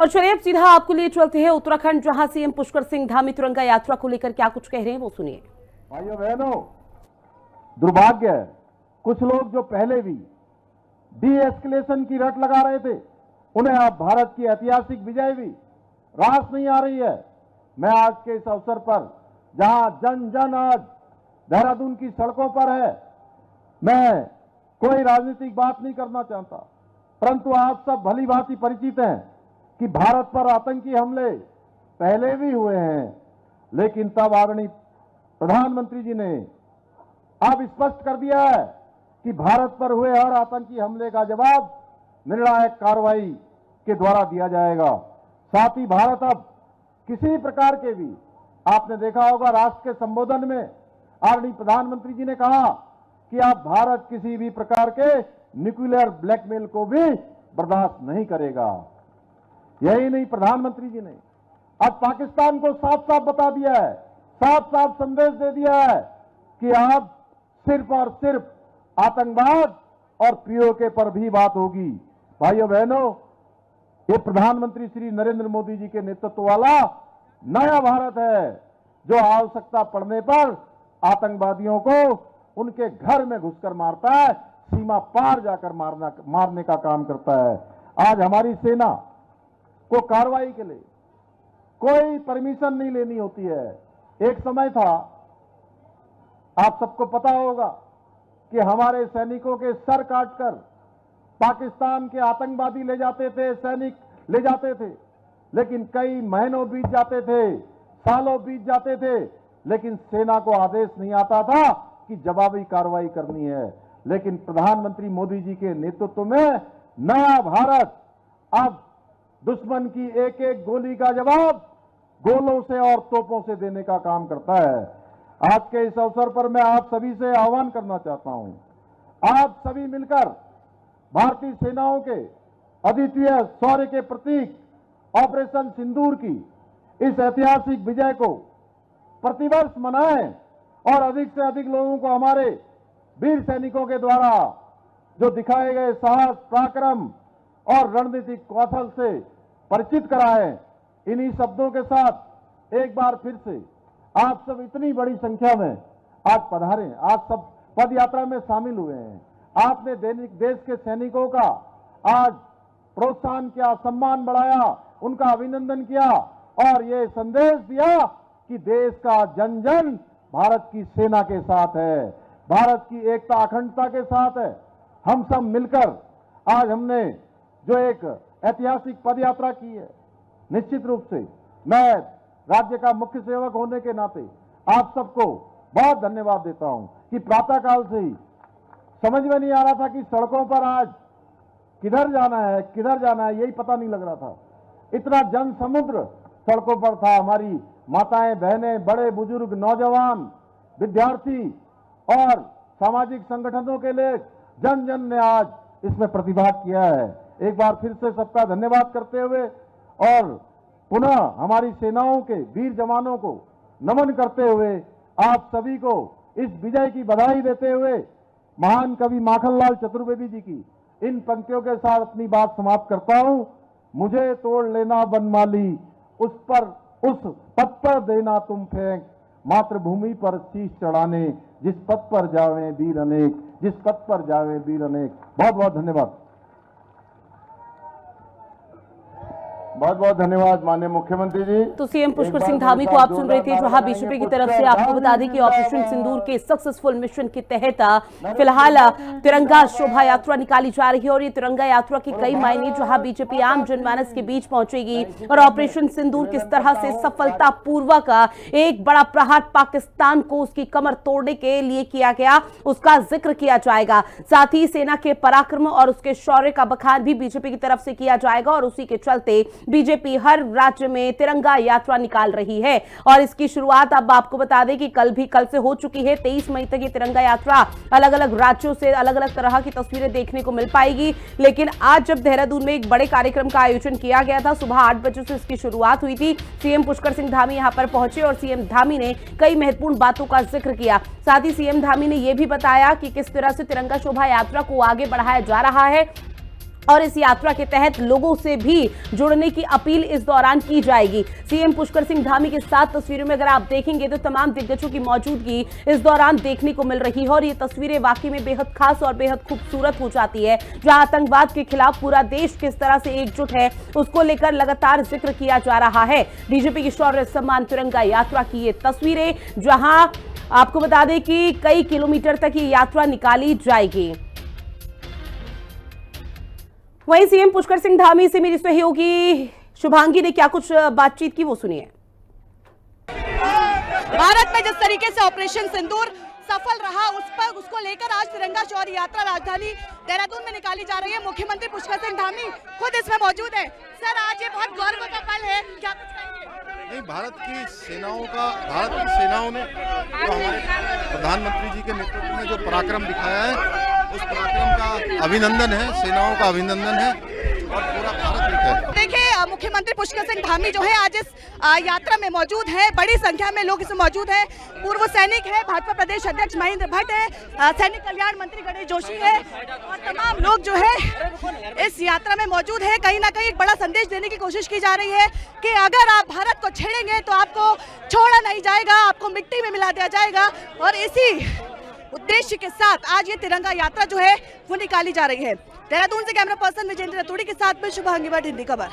और चलिए अब सीधा आपको लिए चलते हैं उत्तराखंड, जहां सीएम पुष्कर सिंह धामी तिरंगा यात्रा को लेकर क्या कुछ कह रहे हैं वो सुनिए। भाइयों बहनों, दुर्भाग्य है कुछ लोग जो पहले भी डी एस्केलेशन की रट लगा रहे थे, उन्हें अब भारत की ऐतिहासिक विजय भी रास नहीं आ रही है। मैं आज के इस अवसर पर जहां जन जन आज देहरादून की सड़कों पर है, मैं कोई राजनीतिक बात नहीं करना चाहता, परंतु आप सब भली भांति परिचित हैं कि भारत पर आतंकी हमले पहले भी हुए हैं, लेकिन तब आदरणीय प्रधानमंत्री जी ने अब स्पष्ट कर दिया है कि भारत पर हुए हर आतंकी हमले का जवाब निर्णायक कार्रवाई के द्वारा दिया जाएगा। साथ ही भारत अब किसी प्रकार के भी, आपने देखा होगा राष्ट्र के संबोधन में आदरणीय प्रधानमंत्री जी ने कहा कि अब भारत किसी भी प्रकार के न्यूक्लियर ब्लैकमेल को भी बर्दाश्त नहीं करेगा। यही नहीं, प्रधानमंत्री जी ने आज पाकिस्तान को साफ साफ बता दिया है, साफ साफ संदेश दे दिया है कि अब सिर्फ और सिर्फ आतंकवाद और पीओके पर भी बात होगी। भाइयों बहनों, ये प्रधानमंत्री श्री नरेंद्र मोदी जी के नेतृत्व वाला नया भारत है, जो आवश्यकता पड़ने पर आतंकवादियों को उनके घर में घुसकर मारता है, सीमा पार जाकर मारने का काम करता है। आज हमारी सेना को कार्रवाई के लिए कोई परमिशन नहीं लेनी होती है। एक समय था, आप सबको पता होगा, कि हमारे सैनिकों के सर काटकर पाकिस्तान के आतंकवादी ले जाते थे, सैनिक ले जाते थे, लेकिन कई महीनों बीत जाते थे, सालों बीत जाते थे, लेकिन सेना को आदेश नहीं आता था कि जवाबी कार्रवाई करनी है। लेकिन प्रधानमंत्री मोदी जी के नेतृत्व में नया भारत अब दुश्मन की एक एक गोली का जवाब गोलों से और तोपों से देने का काम करता है। आज के इस अवसर पर मैं आप सभी से आह्वान करना चाहता हूं, आप सभी मिलकर भारतीय सेनाओं के अद्वितीय शौर्य के प्रतीक ऑपरेशन सिंदूर की इस ऐतिहासिक विजय को प्रतिवर्ष मनाएं और अधिक से अधिक लोगों को हमारे वीर सैनिकों के द्वारा जो दिखाए गए साहस, पराक्रम और रणनीतिक कौशल से परिचित कराएं। इन्हीं शब्दों के साथ एक बार फिर से आप सब इतनी बड़ी संख्या में आज पधारे, आज सब पद यात्रा में शामिल हुए हैं। आपने देश के सैनिकों का आज प्रोत्साहन किया, सम्मान बढ़ाया, उनका अभिनंदन किया और ये संदेश दिया कि देश का जन जन भारत की सेना के साथ है, भारत की एकता अखंडता के साथ है। हम सब मिलकर आज हमने जो एक ऐतिहासिक पद यात्रा की है, निश्चित रूप से मैं राज्य का मुख्य सेवक होने के नाते आप सबको बहुत धन्यवाद देता हूं कि प्रातःकाल से ही समझ में नहीं आ रहा था कि सड़कों पर आज किधर जाना है, यही पता नहीं लग रहा था। इतना जन समुद्र सड़कों पर था। हमारी माताएं, बहनें, बड़े बुजुर्ग, नौजवान, विद्यार्थी और सामाजिक संगठनों के लिए जन जन ने आज इसमें प्रतिभाग किया है। एक बार फिर से सबका धन्यवाद करते हुए और पुनः हमारी सेनाओं के वीर जवानों को नमन करते हुए आप सभी को इस विजय की बधाई देते हुए महान कवि माखनलाल चतुर्वेदी जी की इन पंक्तियों के साथ अपनी बात समाप्त करता हूं। मुझे तोड़ लेना बनमाली, उस पथ पर देना तुम फेंक, मातृभूमि पर शीश चढ़ाने, जिस पथ पर जावे वीर अनेक, जिस पथ पर जावे वीर अनेक। बहुत बहुत धन्यवाद। बहुत बहुत धन्यवाद माननीय मुख्यमंत्री जी। तो सीएम पुष्कर सिंह धामी को आप सुन रहे थे, जहां बीजेपी की तरफ से आपको बता दें कि ऑपरेशन सिंदूर के सक्सेसफुल मिशन के तहत फिलहाल तिरंगा शोभा यात्रा निकाली जा रही है और ये तिरंगा यात्रा के कई मायने, जहां बीजेपी आम जनमानस के बीच पहुंचेगी और ऑपरेशन सिंदूर किस तरह से सफलतापूर्वक एक बड़ा प्रहार पाकिस्तान को उसकी कमर तोड़ने के लिए किया गया, उसका जिक्र किया जाएगा। साथ ही सेना के पराक्रम और उसके शौर्य का बखान भी बीजेपी की तरफ से किया जाएगा और उसी के चलते बीजेपी हर राज्य में तिरंगा यात्रा निकाल रही है। और इसकी शुरुआत अब आपको बता दें कि कल से हो चुकी है। 23 मई तक ये तिरंगा यात्रा अलग अलग राज्यों से अलग अलग तरह की तस्वीरें देखने को मिल पाएगी। लेकिन आज जब देहरादून में एक बड़े कार्यक्रम का आयोजन किया गया था, सुबह 8 बजे से इसकी शुरुआत हुई थी। सीएम पुष्कर सिंह धामी यहां पर पहुंचे और सीएम धामी ने कई महत्वपूर्ण बातों का जिक्र किया। साथ ही सीएम धामी ने यह भी बताया कि किस तरह से तिरंगा शोभा यात्रा को आगे बढ़ाया जा रहा है और इस यात्रा के तहत लोगों से भी जुड़ने की अपील इस दौरान की जाएगी। सीएम पुष्कर सिंह धामी के साथ तस्वीरों में अगर आप देखेंगे तो तमाम दिग्गजों की मौजूदगी इस दौरान देखने को मिल रही है और ये तस्वीरें वाकई में बेहद खास और बेहद खूबसूरत हो जाती है। जहां आतंकवाद के खिलाफ पूरा देश किस तरह से एकजुट है उसको लेकर लगातार जिक्र किया जा रहा है। डीजीपी की शौर्य सम्मान तिरंगा यात्रा की ये तस्वीरें, जहां आपको बता दें कि कई किलोमीटर तक ये यात्रा निकाली जाएगी। वहीं सीएम पुष्कर सिंह धामी से मेरी सहयोगी शुभांगी ने क्या कुछ बातचीत की वो सुनिए। भारत में जिस तरीके से ऑपरेशन सिंदूर सफल रहा उसको लेकर आज तिरंगा शौर्य यात्रा राजधानी देहरादून में निकाली जा रही है। मुख्यमंत्री पुष्कर सिंह धामी खुद इसमें मौजूद है। सर, आज ये बहुत गौरव का पल है, क्या कुछ कहेंगे? नहीं, भारत की सेनाओं ने जो हमारे प्रधानमंत्री जी के नेतृत्व में जो पराक्रम दिखाया है उस पराक्रम का अभिनंदन है, सेनाओं का अभिनंदन है और पूरा भारत एक है। देखिए, मुख्यमंत्री पुष्कर सिंह धामी जो है आज इस यात्रा में मौजूद है। बड़ी संख्या में लोग इसमें मौजूद हैं। पूर्व सैनिक है, भाजपा प्रदेश अध्यक्ष महेंद्र भट्ट है, सैनिक कल्याण मंत्री गणेश जोशी है और तमाम लोग जो है इस यात्रा में मौजूद है। कहीं ना कहीं एक बड़ा संदेश देने की कोशिश की जा रही है कि अगर आप भारत को छेड़ेंगे तो आपको छोड़ा नहीं जाएगा, आपको मिट्टी में मिला दिया जाएगा। और इसी उद्देश्य के साथ आज ये तिरंगा यात्रा जो है वो निकाली जा रही है। देहरादून से कैमरा पर्सन विजेंद्र रतूड़ी के साथ में शुभांगी भट्ट, हिंदी खबर।